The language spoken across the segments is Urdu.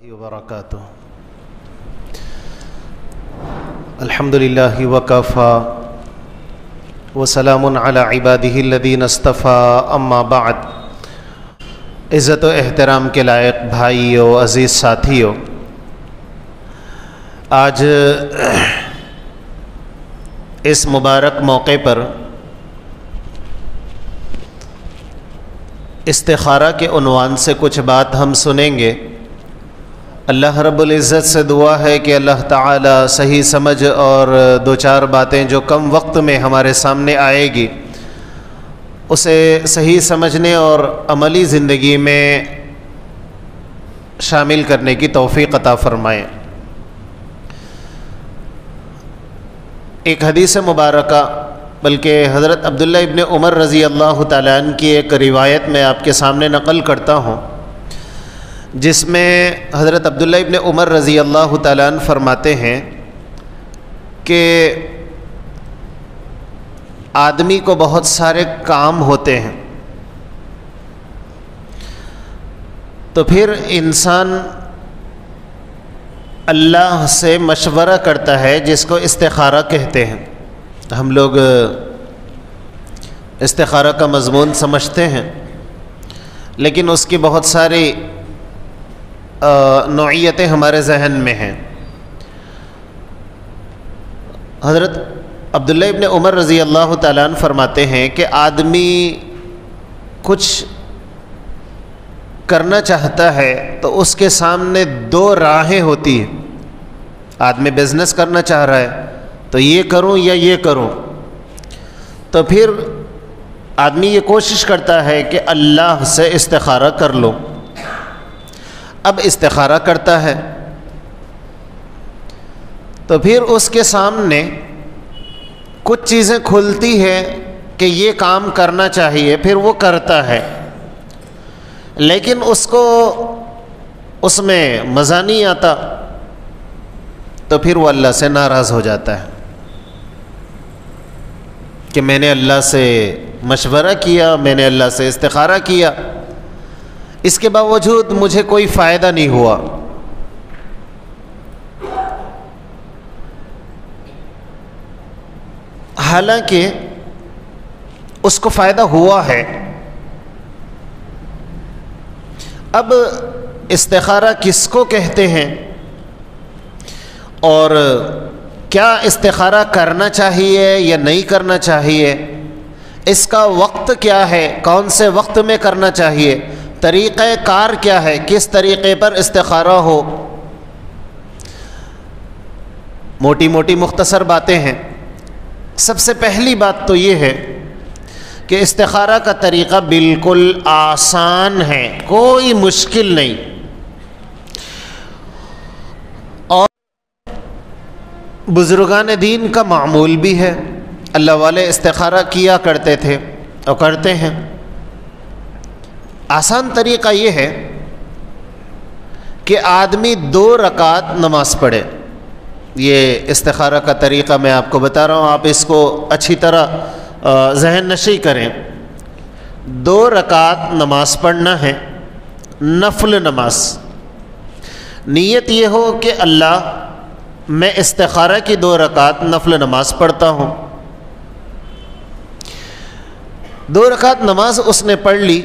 وبرکاتہ الحمد للہ وکفی وسلام علی عبادہ الذین اصطفیٰ اما بعد۔ عزت و احترام کے لائق بھائیو، عزیز ساتھیو، آج اس مبارک موقع پر استخارہ کے عنوان سے کچھ بات ہم سنیں گے۔ اللہ رب العزت سے دعا ہے کہ اللہ تعالی صحیح سمجھ اور دو چار باتیں جو کم وقت میں ہمارے سامنے آئے گی اسے صحیح سمجھنے اور عملی زندگی میں شامل کرنے کی توفیق عطا فرمائے۔ ایک حدیث مبارکہ، بلکہ حضرت عبداللہ ابن عمر رضی اللہ تعالیٰ عنہ کی ایک روایت میں آپ کے سامنے نقل کرتا ہوں، جس میں حضرت عبداللہ ابن عمر رضی اللہ تعالیٰ عنہ فرماتے ہیں کہ آدمی کو بہت سارے کام ہوتے ہیں، تو پھر انسان اللہ سے مشورہ کرتا ہے، جس کو استخارہ کہتے ہیں۔ ہم لوگ استخارہ کا مضمون سمجھتے ہیں، لیکن اس کی بہت ساری نوعیتیں ہمارے ذہن میں ہیں۔ حضرت عبداللہ ابن عمر رضی اللہ تعالیٰ عنہ فرماتے ہیں کہ آدمی کچھ کرنا چاہتا ہے تو اس کے سامنے دو راہیں ہوتی ہیں۔ آدمی بزنس کرنا چاہ رہا ہے تو یہ کروں یا یہ کروں، تو پھر آدمی یہ کوشش کرتا ہے کہ اللہ سے استخارہ کر لو۔ اب استخارہ کرتا ہے تو پھر اس کے سامنے کچھ چیزیں کھلتی ہیں کہ یہ کام کرنا چاہیے، پھر وہ کرتا ہے، لیکن اس کو اس میں مزہ نہیں آتا، تو پھر وہ اللہ سے ناراض ہو جاتا ہے کہ میں نے اللہ سے مشورہ کیا، میں نے اللہ سے استخارہ کیا، اس کے باوجود مجھے کوئی فائدہ نہیں ہوا۔ حالانکہ اس کو فائدہ ہوا ہے۔ اب استخارہ کس کو کہتے ہیں اور کیا استخارہ کرنا چاہیے یا نہیں کرنا چاہیے، اس کا وقت کیا ہے، کون سے وقت میں کرنا چاہیے، طریقہ کار کیا ہے، کس طریقے پر استخارہ ہو، موٹی موٹی مختصر باتیں ہیں۔ سب سے پہلی بات تو یہ ہے کہ استخارہ کا طریقہ بالکل آسان ہے، کوئی مشکل نہیں، اور بزرگان دین کا معمول بھی ہے۔ اللہ والے استخارہ کیا کرتے تھے اور کرتے ہیں۔ آسان طریقہ یہ ہے کہ آدمی 2 رکعت نماز پڑھے۔ یہ استخارہ کا طریقہ میں آپ کو بتا رہا ہوں، آپ اس کو اچھی طرح ذہن نشی کریں۔ 2 رکعت نماز پڑھنا ہے، نفل نماز۔ نیت یہ ہو کہ اللہ، میں استخارہ کی 2 رکعت نفل نماز پڑھتا ہوں۔ 2 رکعت نماز اس نے پڑھ لی،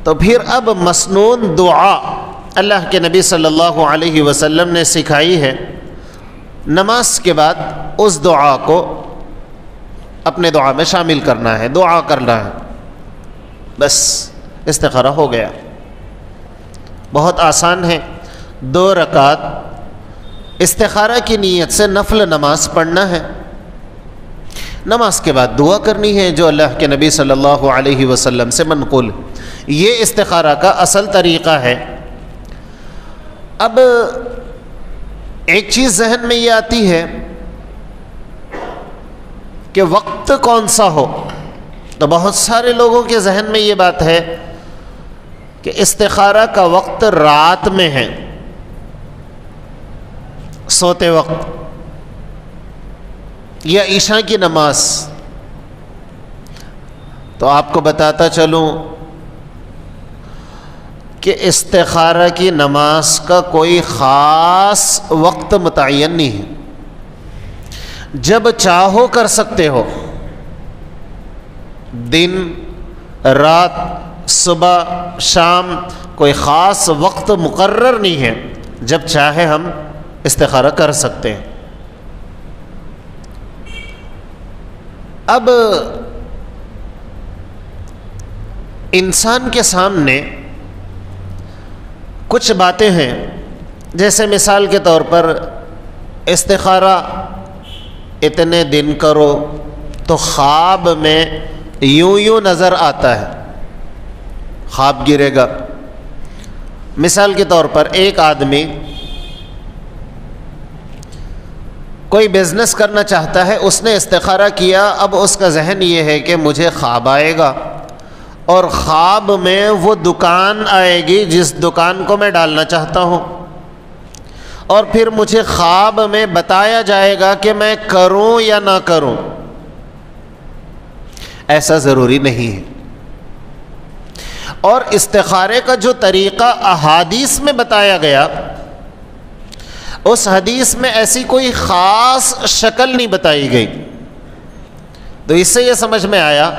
تو پھر اب مسنون دعا اللہ کے نبی صلی اللہ علیہ وسلم نے سکھائی ہے، نماز کے بعد اس دعا کو اپنے دعا میں شامل کرنا ہے، دعا کرنا ہے، بس استخارہ ہو گیا۔ بہت آسان ہے۔ 2 رکعت استخارہ کی نیت سے نفل نماز پڑھنا ہے، نماز کے بعد دعا کرنی ہے جو اللہ کے نبی صلی اللہ علیہ وسلم سے منقول۔ یہ استخارہ کا اصل طریقہ ہے۔ اب ایک چیز ذہن میں یہ آتی ہے کہ وقت کون سا ہو، تو بہت سارے لوگوں کے ذہن میں یہ بات ہے کہ استخارہ کا وقت رات میں ہے، سوتے وقت، یا عشاء کی نماز۔ تو آپ کو بتاتا چلوں کہ استخارہ کی نماز کا کوئی خاص وقت متعین نہیں ہے، جب چاہو کر سکتے ہو، دن رات صبح شام، کوئی خاص وقت مقرر نہیں ہے، جب چاہے ہم استخارہ کر سکتے ہیں۔ اب انسان کے سامنے کچھ باتیں ہیں، جیسے مثال کے طور پر استخارہ اتنے دن کرو تو خواب میں یوں نظر آتا ہے، خواب گرے گا۔ مثال کے طور پر ایک آدمی کوئی بزنس کرنا چاہتا ہے، اس نے استخارہ کیا، اب اس کا ذہن یہ ہے کہ مجھے خواب آئے گا اور خواب میں وہ دکان آئے گی جس دکان کو میں ڈالنا چاہتا ہوں، اور پھر مجھے خواب میں بتایا جائے گا کہ میں کروں یا نہ کروں۔ ایسا ضروری نہیں ہے، اور استخارے کا جو طریقہ احادیث میں بتایا گیا، اس حدیث میں ایسی کوئی خاص شکل نہیں بتائی گئی، تو اس سے یہ سمجھ میں آیا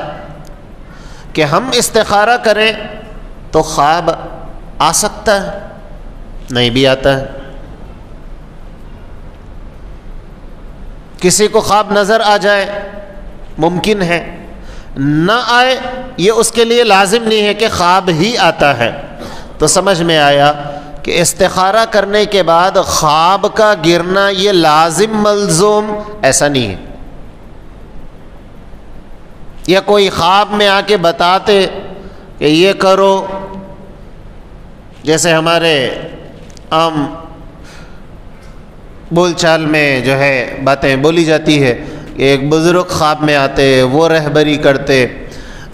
کہ ہم استخارہ کریں تو خواب آ سکتا ہے، نہیں بھی آتا ہے۔ کسی کو خواب نظر آ جائے، ممکن ہے، نہ آئے، یہ اس کے لیے لازم نہیں ہے کہ خواب ہی آتا ہے۔ تو سمجھ میں آیا کہ استخارہ کرنے کے بعد خواب کا گرنا یہ لازم ملزوم ایسا نہیں ہے، یا کوئی خواب میں آ کے بتاتے کہ یہ کرو، جیسے ہمارے عام بول چال میں جو ہے باتیں بولی جاتی ہے کہ ایک بزرگ خواب میں آتے، وہ رہبری کرتے،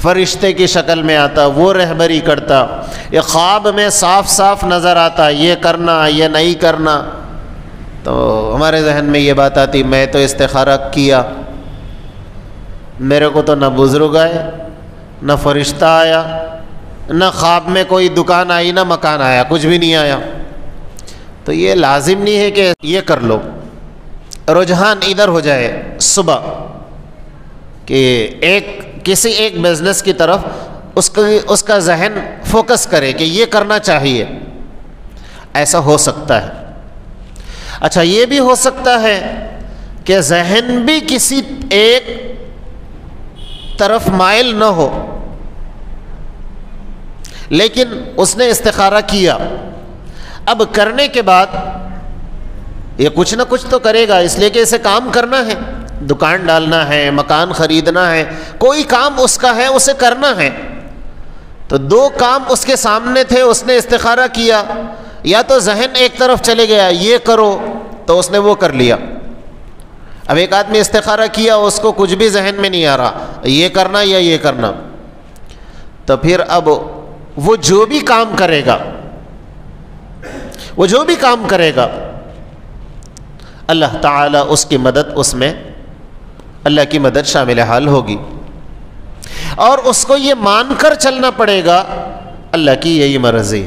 فرشتے کی شکل میں آتا، وہ رہبری کرتا، یہ خواب میں صاف صاف نظر آتا یہ کرنا یہ نہیں کرنا، تو ہمارے ذہن میں یہ بات آتی میں تو استخارہ کیا، میرے کو تو نہ بزرگ آئے، نہ فرشتہ آیا، نہ خواب میں کوئی دکان آئی، نہ مکان آیا، کچھ بھی نہیں آیا۔ تو یہ لازم نہیں ہے کہ یہ کر لو، رجحان ادھر ہو جائے صبح کہ کسی ایک بزنس کی طرف اس کا ذہن فوکس کرے کہ یہ کرنا چاہیے، ایسا ہو سکتا ہے۔ اچھا، یہ بھی ہو سکتا ہے کہ ذہن بھی کسی ایک طرف مائل نہ ہو، لیکن اس نے استخارہ کیا، اب کرنے کے بعد یہ کچھ نہ کچھ تو کرے گا، اس لیے کہ اسے کام کرنا ہے، دکان ڈالنا ہے، مکان خریدنا ہے، کوئی کام اس کا ہے، اسے کرنا ہے۔ تو دو کام اس کے سامنے تھے، اس نے استخارہ کیا، یا تو ذہن ایک طرف چلے گیا یہ کرو تو اس نے وہ کر لیا۔ اب ایک آدمی استخارہ کیا، اس کو کچھ بھی ذہن میں نہیں آ رہا یہ کرنا یا یہ کرنا، تو پھر اب وہ جو بھی کام کرے گا اللہ تعالیٰ اس کی مدد، اس میں اللہ کی مدد شامل حال ہوگی، اور اس کو یہ مان کر چلنا پڑے گا اللہ کی یہی مرضی،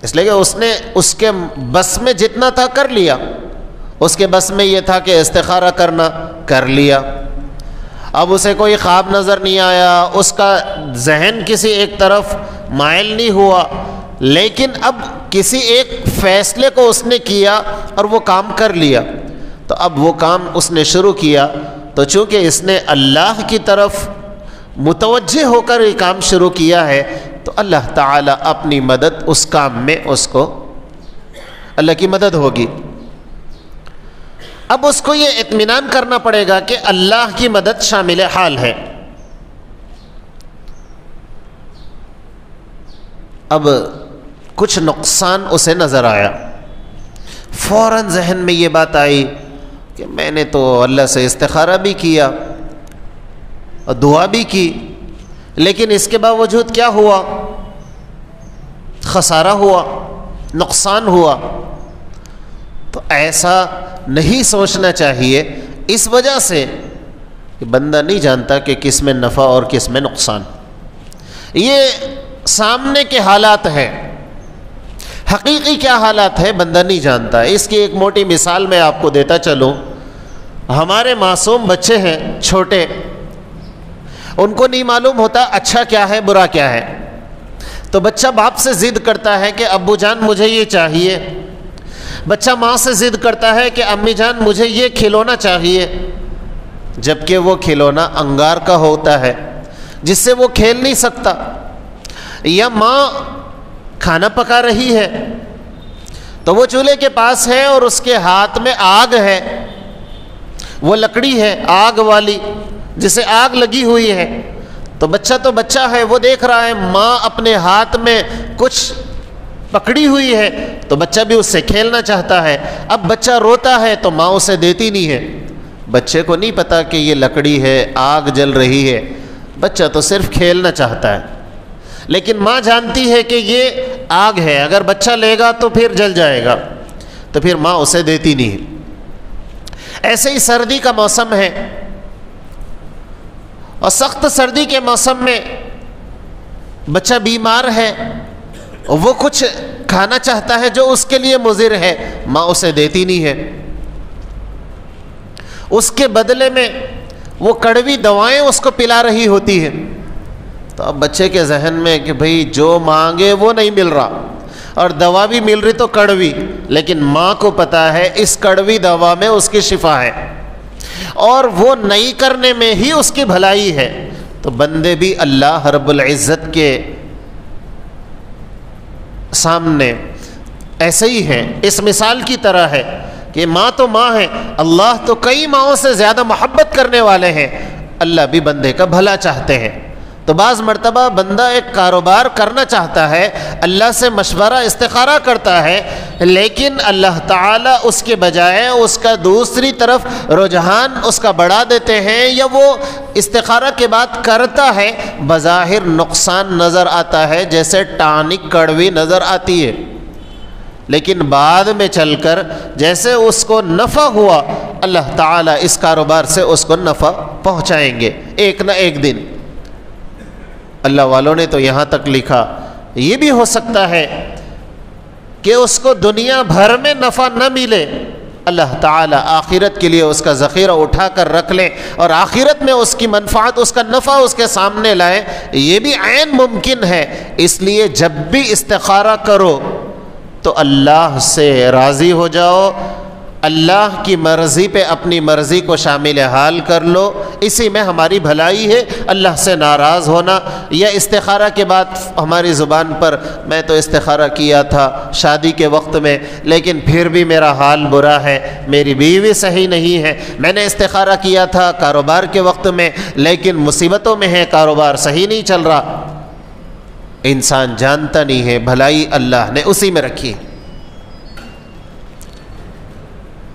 اس لیے کہ اس نے اس کے بس میں جتنا تھا کر لیا، اس کے بس میں یہ تھا کہ استخارہ کرنا، کر لیا۔ اب اسے کوئی خواب نظر نہیں آیا، اس کا ذہن کسی ایک طرف مائل نہیں ہوا، لیکن اب کسی ایک فیصلے کو اس نے کیا اور وہ کام کر لیا، تو اب وہ کام اس نے شروع کیا، تو چونکہ اس نے اللہ کی طرف متوجہ ہو کر یہ کام شروع کیا ہے، تو اللہ تعالیٰ اپنی مدد اس کام میں، اس کو اللہ کی مدد ہوگی۔ اب اس کو یہ اطمینان کرنا پڑے گا کہ اللہ کی مدد شامل حال ہے۔ اب کچھ نقصان اسے نظر آیا، فوراً ذہن میں یہ بات آئی کہ میں نے تو اللہ سے استخارہ بھی کیا اور دعا بھی کی، لیکن اس کے باوجود کیا ہوا؟ خسارہ ہوا، نقصان ہوا۔ تو ایسا نہیں سوچنا چاہیے، اس وجہ سے کہ بندہ نہیں جانتا کہ کس میں نفع اور کس میں نقصان، یہ سامنے کے حالات ہیں، حقیقی کیا حالات ہے بندہ نہیں جانتا. اس کی ایک موٹی مثال میں آپ کو دیتا چلوں. ہمارے معصوم بچے ہیں چھوٹے, ان کو نہیں معلوم ہوتا اچھا کیا ہے برا کیا ہے. تو بچہ باپ سے ضد کرتا ہے کہ ابو جان مجھے یہ چاہیے, بچہ ماں سے ضد کرتا ہے کہ امی جان مجھے یہ کھلونا چاہیے, جبکہ وہ کھلونا انگار کا ہوتا ہے جس سے وہ کھیل نہیں سکتا. یا ماں کھانا پکا رہی ہے تو وہ چولہے کے پاس ہے اور اس کے ہاتھ میں آگ ہے, وہ لکڑی ہے آگ والی جسے آگ لگی ہوئی ہے. تو بچہ ہے, وہ دیکھ رہا ہے ماں اپنے ہاتھ میں کچھ پکڑی ہوئی ہے تو بچہ بھی اس سے کھیلنا چاہتا ہے. اب بچہ روتا ہے تو ماں اسے دیتی نہیں ہے. بچے کو نہیں پتا کہ یہ لکڑی ہے, آگ جل رہی ہے, بچہ تو صرف کھیلنا چاہتا ہے. لیکن ماں جانتی ہے کہ یہ آگ ہے, اگر بچہ لے گا تو پھر جل جائے گا, تو پھر ماں اسے دیتی نہیں. ایسے ہی سردی کا موسم ہے, اور سخت سردی کے موسم میں بچہ بیمار ہے, وہ کچھ کھانا چاہتا ہے جو اس کے لیے مضر ہے, ماں اسے دیتی نہیں ہے. اس کے بدلے میں وہ کڑوی دوائیں اس کو پلا رہی ہوتی ہے. تو اب بچے کے ذہن میں کہ بھئی جو مانگے وہ نہیں مل رہا, اور دوا بھی مل رہی تو کڑوی, لیکن ماں کو پتا ہے اس کڑوی دوا میں اس کی شفا ہے اور وہ نہیں کرنے میں ہی اس کی بھلائی ہے. تو بندے بھی اللہ رب العزت کے سامنے ایسے ہی ہیں. اس مثال کی طرح ہے کہ ماں تو ماں ہے, اللہ تو کئی ماؤں سے زیادہ محبت کرنے والے ہیں, اللہ بھی بندے کا بھلا چاہتے ہیں. تو بعض مرتبہ بندہ ایک کاروبار کرنا چاہتا ہے, اللہ سے مشورہ استخارہ کرتا ہے, لیکن اللہ تعالیٰ اس کے بجائے اس کا دوسری طرف رجحان اس کا بڑھا دیتے ہیں, یا وہ استخارہ کے بعد کرتا ہے بظاہر نقصان نظر آتا ہے, جیسے ٹانک کڑوی نظر آتی ہے, لیکن بعد میں چل کر جیسے اس کو نفع ہوا, اللہ تعالیٰ اس کاروبار سے اس کو نفع پہنچائیں گے ایک نہ ایک دن. اللہ والوں نے تو یہاں تک لکھا یہ بھی ہو سکتا ہے کہ اس کو دنیا بھر میں نفع نہ ملے, اللہ تعالیٰ آخرت کے لیے اس کا ذخیرہ اٹھا کر رکھ لیں اور آخرت میں اس کی منفعت, اس کا نفع اس کے سامنے لائیں. یہ بھی عین ممکن ہے. اس لیے جب بھی استخارہ کرو تو اللہ سے راضی ہو جاؤ, اللہ کی مرضی پہ اپنی مرضی کو شامل حال کر لو, اسی میں ہماری بھلائی ہے. اللہ سے ناراض ہونا یا استخارہ کے بعد ہماری زبان پر میں تو استخارہ کیا تھا شادی کے وقت میں, لیکن پھر بھی میرا حال برا ہے, میری بیوی صحیح نہیں ہے, میں نے استخارہ کیا تھا کاروبار کے وقت میں لیکن مصیبتوں میں ہے, کاروبار صحیح نہیں چل رہا. انسان جانتا نہیں ہے بھلائی اللہ نے اسی میں رکھی.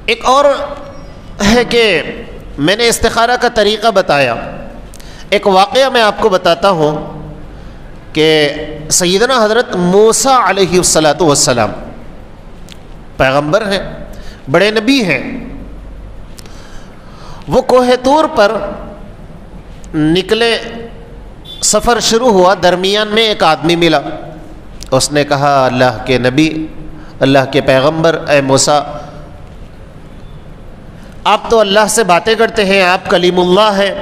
ایک اور ہے کہ میں نے استخارہ کا طریقہ بتایا. ایک واقعہ میں آپ کو بتاتا ہوں کہ سیدنا حضرت موسیٰ علیہ السلام پیغمبر ہیں, بڑے نبی ہیں. وہ کوہ طور پر نکلے, سفر شروع ہوا, درمیان میں ایک آدمی ملا. اس نے کہا اللہ کے نبی, اللہ کے پیغمبر, اے موسیٰ آپ تو اللہ سے باتیں کرتے ہیں, آپ کلیم اللہ ہیں,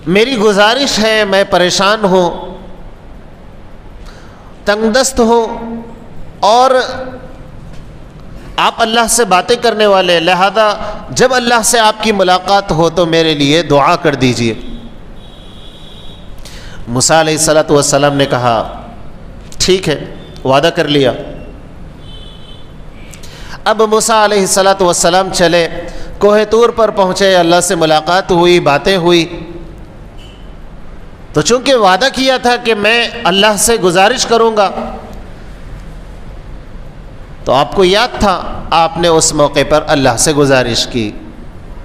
میری گزارش ہے, میں پریشان ہوں, تنگ دست ہوں, اور آپ اللہ سے باتیں کرنے والے, لہذا جب اللہ سے آپ کی ملاقات ہو تو میرے لیے دعا کر دیجئے. موسیٰ علیہ السلام نے کہا ٹھیک ہے, وعدہ کر لیا. اب موسیٰ علیہ السلام چلے, کوہ طور پر پہنچے, اللہ سے ملاقات ہوئی, باتیں ہوئی. تو چونکہ وعدہ کیا تھا کہ میں اللہ سے گزارش کروں گا, تو آپ کو یاد تھا آپ نے اس موقع پر اللہ سے گزارش کی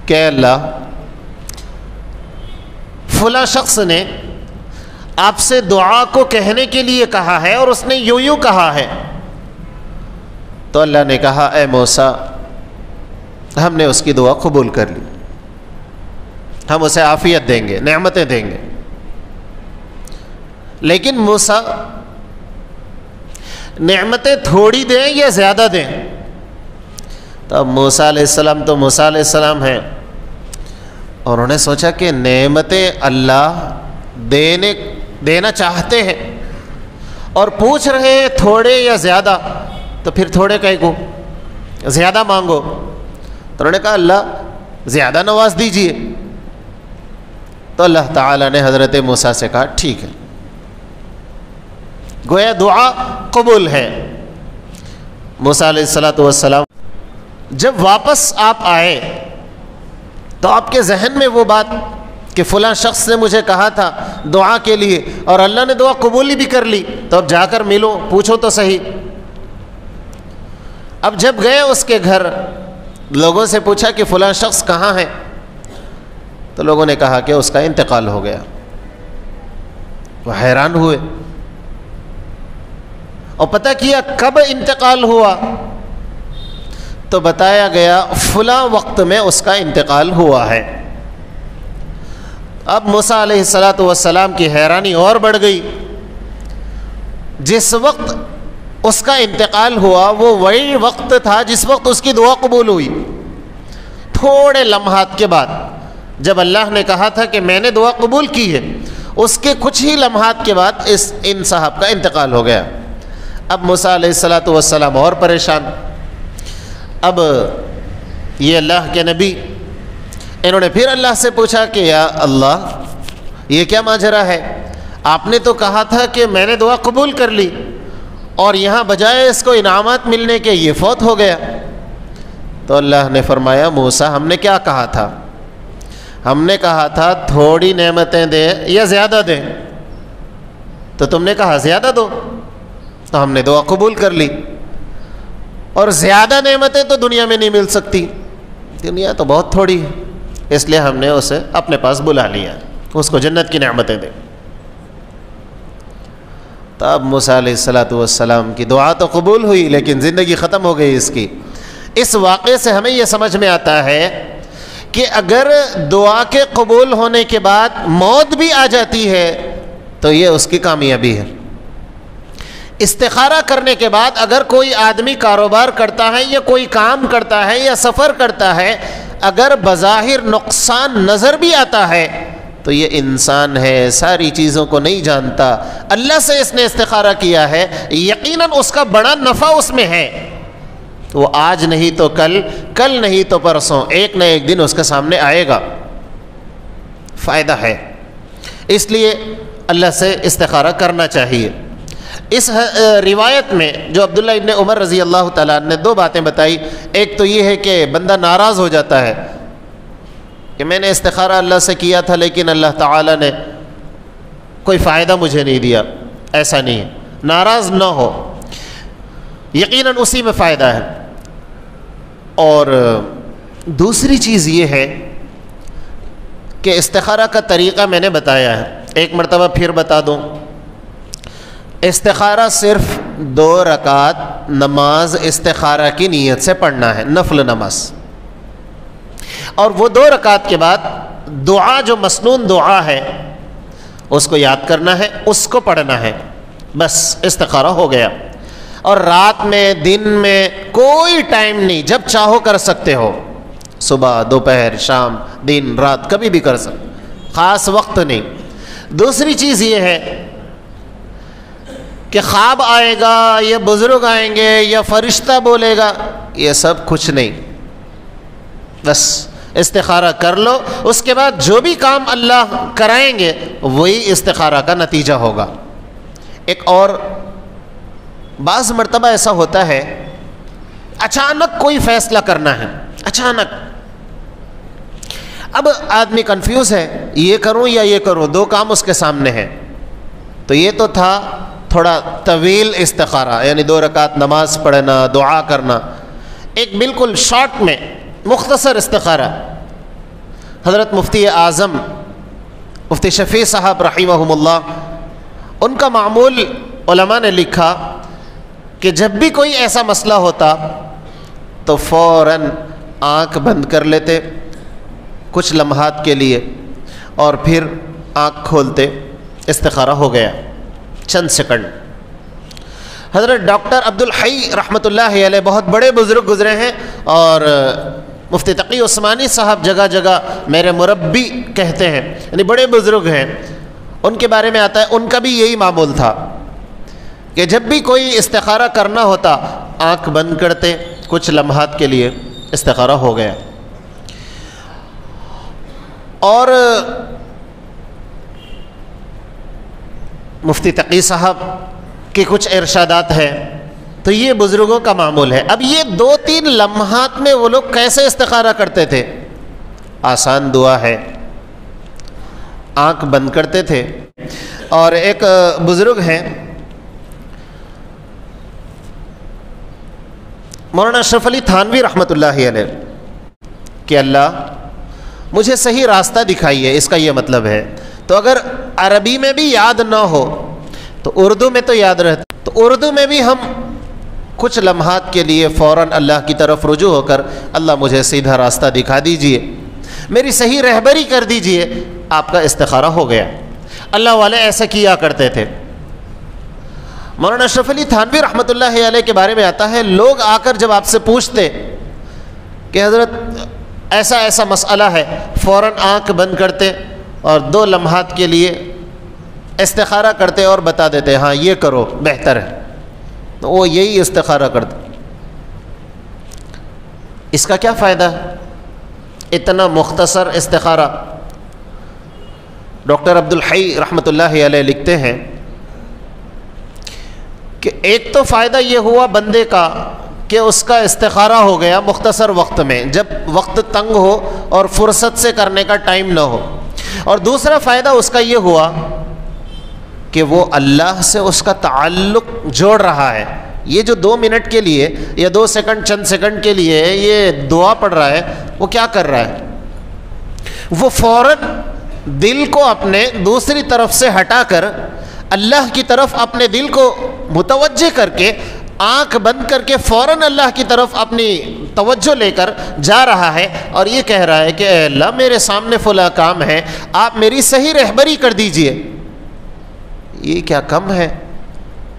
کہ اللہ فلاں شخص نے آپ سے دعا کو کہنے کے لیے کہا ہے اور اس نے یوں کہا ہے. تو اللہ نے کہا اے موسیٰ ہم نے اس کی دعا قبول کر لی, ہم اسے عافیت دیں گے, نعمتیں دیں گے. لیکن موسیٰ نعمتیں تھوڑی دیں یا زیادہ دیں؟ تو اب موسیٰ علیہ السلام تو موسیٰ علیہ السلام ہیں، اور انہوں نے سوچا کہ نعمتیں اللہ دینا چاہتے ہیں اور پوچھ رہے ہیں تھوڑے یا زیادہ، تو پھر تھوڑے کہیں کو زیادہ مانگو۔ تو انہوں نے کہا اللہ زیادہ نواز دیجئے۔ تو اللہ تعالیٰ نے حضرت موسیٰ سے کہا ٹھیک ہے، گویا دعا قبول ہے۔ موسیٰ علیہ السلام جب واپس آپ آئے تو آپ کے ذہن میں وہ بات کہ فلاں شخص نے مجھے کہا تھا دعا کے لیے اور اللہ نے دعا قبولی بھی کر لی، تو اب جا کر ملو، پوچھو تو صحیح۔ اب جب گئے اس کے گھر، لوگوں سے پوچھا کہ فلاں شخص کہاں ہے، تو لوگوں نے کہا کہ اس کا انتقال ہو گیا۔ وہ حیران ہوئے اور پتہ کیا کب انتقال ہوا، تو بتایا گیا فلاں وقت میں اس کا انتقال ہوا ہے۔ اب موسیٰ علیہ السلام کی حیرانی اور بڑھ گئی۔ جس وقت اس کا انتقال ہوا وہ وہی وقت تھا جس وقت اس کی دعا قبول ہوئی۔ تھوڑے لمحات کے بعد جب اللہ نے کہا تھا کہ میں نے دعا قبول کی ہے، اس کے کچھ ہی لمحات کے بعد ان صاحب کا انتقال ہو گیا۔ اب موسیٰ علیہ السلام اور پریشان۔ اب یہ اللہ کے نبی، انہوں نے پھر اللہ سے پوچھا کہ یا اللہ یہ کیا ماجرا ہے؟ آپ نے تو کہا تھا کہ میں نے دعا قبول کر لی اور یہاں بجائے اس کو انعامات ملنے کے یہ فوت ہو گیا۔ تو اللہ نے فرمایا موسیٰ ہم نے کیا کہا تھا؟ ہم نے کہا تھا تھوڑی نعمتیں دے یا زیادہ دے، تو تم نے کہا زیادہ دو، تو ہم نے دعا قبول کر لی۔ اور زیادہ نعمتیں تو دنیا میں نہیں مل سکتی، دنیا تو بہت تھوڑی ہے، اس لیے ہم نے اسے اپنے پاس بلا لیا، اس کو جنت کی نعمتیں دیں۔ تب موسیٰ علیہ السلام کی دعا تو قبول ہوئی لیکن زندگی ختم ہو گئی اس کی۔ اس واقعے سے ہمیں یہ سمجھ میں آتا ہے کہ اگر دعا کے قبول ہونے کے بعد موت بھی آ جاتی ہے تو یہ اس کی کامیابی ہے۔ استخارہ کرنے کے بعد اگر کوئی آدمی کاروبار کرتا ہے یا کوئی کام کرتا ہے یا سفر کرتا ہے، اگر بظاہر نقصان نظر بھی آتا ہے تو یہ انسان ہے، ساری چیزوں کو نہیں جانتا، اللہ سے اس نے استخارہ کیا ہے، یقیناً اس کا بڑا نفع اس میں ہے، وہ آج نہیں تو کل، کل نہیں تو پرسوں، ایک نہ ایک دن اس کے سامنے آئے گا، فائدہ ہے۔ اس لیے اللہ سے استخارہ کرنا چاہیے۔ اس روایت میں جو عبداللہ ابن عمر رضی اللہ تعالیٰ نے دو باتیں بتائی، ایک تو یہ ہے کہ بندہ ناراض ہو جاتا ہے کہ میں نے استخارہ اللہ سے کیا تھا لیکن اللہ تعالیٰ نے کوئی فائدہ مجھے نہیں دیا، ایسا نہیں ہے، ناراض نہ ہو، یقیناً اسی میں فائدہ ہے۔ اور دوسری چیز یہ ہے کہ استخارہ کا طریقہ میں نے بتایا ہے، ایک مرتبہ پھر بتا دوں۔ استخارہ صرف 2 رکعت نماز استخارہ کی نیت سے پڑھنا ہے، نفل نماز، اور وہ 2 رکعت کے بعد دعا جو مسنون دعا ہے اس کو یاد کرنا ہے، اس کو پڑھنا ہے، بس استخارہ ہو گیا۔ اور رات میں دن میں کوئی ٹائم نہیں، جب چاہو کر سکتے ہو، صبح دوپہر شام دن رات کبھی بھی کر سکتے، خاص وقت نہیں۔ دوسری چیز یہ ہے کہ خواب آئے گا یا بزرگ آئیں گے یا فرشتہ بولے گا، یہ سب کچھ نہیں، بس استخارہ کر لو، اس کے بعد جو بھی کام اللہ کرائیں گے وہی استخارہ کا نتیجہ ہوگا۔ ایک اور بعض مرتبہ ایسا ہوتا ہے اچانک کوئی فیصلہ کرنا ہے، اچانک، اب آدمی کنفیوز ہے یہ کروں یا یہ کروں، 2 کام اس کے سامنے ہیں، تو یہ تو تھا تھوڑا طویل استخارہ، یعنی 2 رکعت نماز پڑھنا، دعا کرنا۔ ایک بالکل شارٹ میں مختصر استخارہ، حضرت مفتی اعظم مفتی شفیع صاحب رحمہم اللہ، ان کا معمول علماء نے لکھا کہ جب بھی کوئی ایسا مسئلہ ہوتا تو فوراً آنکھ بند کر لیتے کچھ لمحات کے لیے اور پھر آنکھ کھولتے، استخارہ ہو گیا، چند سیکنڈ۔ حضرت ڈاکٹر عبدالحی رحمۃ اللہ علیہ بہت بڑے بزرگ گزرے ہیں، اور مفتی تقی عثمانی صاحب جگہ جگہ میرے مربی کہتے ہیں، یعنی بڑے بزرگ ہیں۔ ان کے بارے میں آتا ہے ان کا بھی یہی معمول تھا کہ جب بھی کوئی استخارہ کرنا ہوتا آنکھ بند کرتے، کچھ لمحات کے لیے استخارہ ہو گیا۔ اور مفتی تقی صاحب کے کچھ ارشادات ہیں، تو یہ بزرگوں کا معمول ہے۔ اب یہ 2-3 لمحات میں وہ لوگ کیسے استخارہ کرتے تھے؟ آسان دعا ہے، آنکھ بند کرتے تھے۔ اور ایک بزرگ ہیں مولانا اشرف علی تھانوی رحمۃ اللہ علیہ کہ اللہ مجھے صحیح راستہ دکھائیے، اس کا یہ مطلب ہے۔ تو اگر عربی میں بھی یاد نہ ہو تو اردو میں تو یاد رہتا، تو اردو میں بھی ہم کچھ لمحات کے لیے فوراً اللہ کی طرف رجوع ہو کر اللہ مجھے سیدھا راستہ دکھا دیجئے، میری صحیح رہبری کر دیجئے، آپ کا استخارہ ہو گیا۔ اللہ والے ایسا کیا کرتے تھے۔ مولانا اشرف علی تھانوی رحمۃ اللہ علیہ کے بارے میں آتا ہے، لوگ آ کر جب آپ سے پوچھتے کہ حضرت ایسا ایسا مسئلہ ہے، فوراً آنکھ بند کرتے اور 2 لمحات کے لیے استخارہ کرتے اور بتا دیتے ہاں یہ کرو بہتر ہے، تو وہ یہی استخارہ کرتے۔ اس کا کیا فائدہ ہے؟ اتنا مختصر استخارہ۔ ڈاکٹر عبدالحی رحمۃ اللہ علیہ لکھتے ہیں کہ ایک تو فائدہ یہ ہوا بندے کا کہ اس کا استخارہ ہو گیا مختصر وقت میں، جب وقت تنگ ہو اور فرصت سے کرنے کا ٹائم نہ ہو، اور دوسرا فائدہ اس کا یہ ہوا کہ وہ اللہ سے اس کا تعلق جوڑ رہا ہے۔ یہ جو 2 منٹ کے لیے یا 2 سیکنڈ چند سیکنڈ کے لیے یہ دعا پڑھ رہا ہے، وہ کیا کر رہا ہے؟ وہ فوراً دل کو اپنے دوسری طرف سے ہٹا کر اللہ کی طرف اپنے دل کو متوجہ کر کے، آنکھ بند کر کے فوراً اللہ کی طرف اپنی توجہ لے کر جا رہا ہے، اور یہ کہہ رہا ہے کہ اے اللہ میرے سامنے فلاں کام ہے، آپ میری صحیح رہبری کر دیجئے۔ یہ کیا کم ہے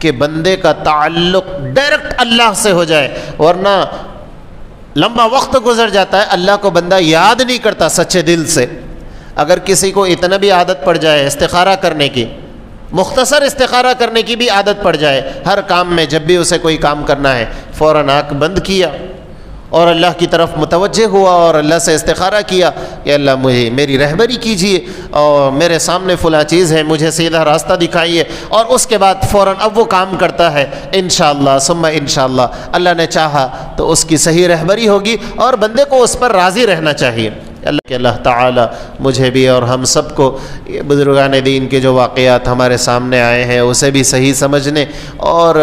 کہ بندے کا تعلق ڈائریکٹ اللہ سے ہو جائے، ورنہ لمبا وقت گزر جاتا ہے، اللہ کو بندہ یاد نہیں کرتا سچے دل سے۔ اگر کسی کو اتنا بھی عادت پڑ جائے استخارہ کرنے کی، مختصر استخارہ کرنے کی بھی عادت پڑ جائے، ہر کام میں جب بھی اسے کوئی کام کرنا ہے فوراً آنکھ بند کیا اور اللہ کی طرف متوجہ ہوا اور اللہ سے استخارہ کیا کہ اللہ مجھے میری رہبری کیجیے اور میرے سامنے فلاں چیز ہے، مجھے سیدھا راستہ دکھائیے، اور اس کے بعد فوراً اب وہ کام کرتا ہے انشاءاللہ ثم انشاءاللہ، اللہ نے چاہا تو اس کی صحیح رہبری ہوگی، اور بندے کو اس پر راضی رہنا چاہیے۔ اللہ تعالی مجھے بھی اور ہم سب کو یہ بزرگان دین کے جو واقعات ہمارے سامنے آئے ہیں اسے بھی صحیح سمجھنے، اور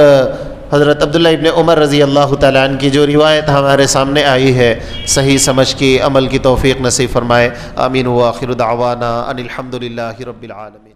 حضرت عبداللہ ابن عمر رضی اللہ تعالیٰ عنہ کی جو روایت ہمارے سامنے آئی ہے صحیح سمجھ کی عمل کی توفیق نصیب فرمائے۔ آمین۔ وآخر دعوانا ان الحمد للہ رب العالمین۔